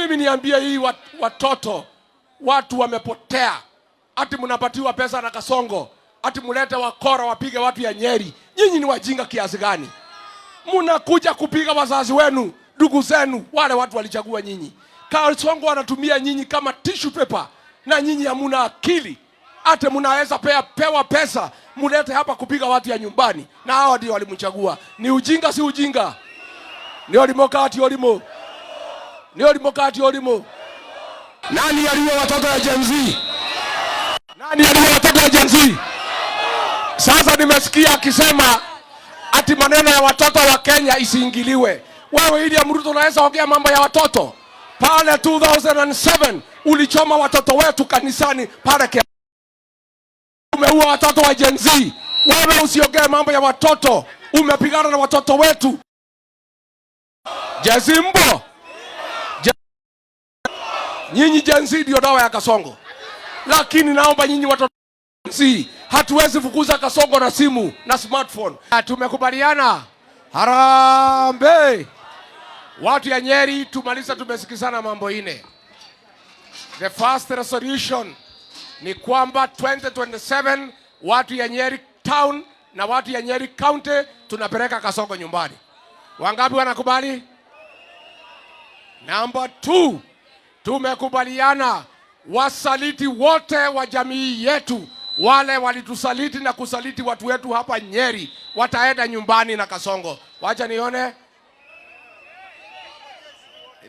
Mimi niambia hii watoto, watu wamepotea. Ati mnapatiwa pesa na Kasongo, ati mulete wakora wapige watu ya Nyeri. Nyinyi ni wajinga kiasi gani? Mnakuja kupiga wazazi wenu, ndugu zenu, wale watu walichagua nyinyi. Kasongo anatumia nyinyi kama tissue paper, na nyinyi hamuna akili. Ate mnaweza pewa pesa mulete hapa kupiga watu ya nyumbani, na hao ndio walimchagua. Ni ujinga si ujinga? Ni olimokati olimo. Ni olimokati olimo. Nani aliua watoto ya Gen Z? Nani aliua watoto ya Gen Z? Sasa nimesikia akisema ati maneno ya watoto wa Kenya isiingiliwe. Wewe William Ruto unaweza ongea mambo ya watoto? Pale 2007 ulichoma watoto wetu kanisani pale Kenya. Umeua watoto wa Gen Z. Wewe usiongee mambo ya watoto. Umepigana na watoto wetu. Gen Z mbo. Nyinyi Gen Z ndio dawa ya Kasongo. Lakini naomba nyinyi watoto Gen Z, hatuwezi fukuza Kasongo na simu na smartphone. Tumekubaliana. Harambe. Watu ya Nyeri tumaliza, tumesikizana mambo ine. The first resolution ni kwamba 2027 watu ya Nyeri town na watu ya Nyeri county tunapeleka Kasongo nyumbani. Wangapi wanakubali? Number 2, tumekubaliana wasaliti wote wa jamii yetu, wale walitusaliti na kusaliti watu wetu hapa Nyeri, wataenda nyumbani na Kasongo. Wacha nione.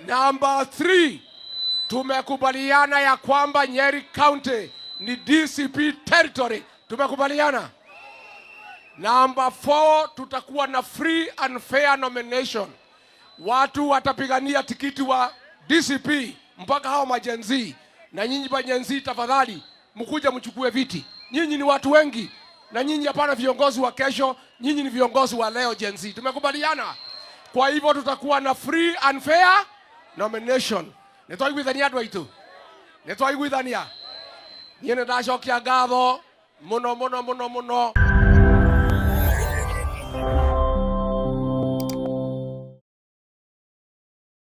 Number 3, tumekubaliana ya kwamba Nyeri County ni DCP territory. Tumekubaliana. Number 4, tutakuwa na free and fair nomination. Watu watapigania tikiti wa DCP mpaka hao majenzi. Na nyinyi majenzi tafadhali mkuja mchukue viti. Nyinyi ni watu wengi na nyinyi hapana viongozi wa kesho, nyinyi ni viongozi wa leo Gen Z. Tumekubaliana. Kwa hivyo tutakuwa na free and fair nomination. Nitwaiguithania andu aitu. Nitwaiguithania. Niĩ ndacokia ngatho muno.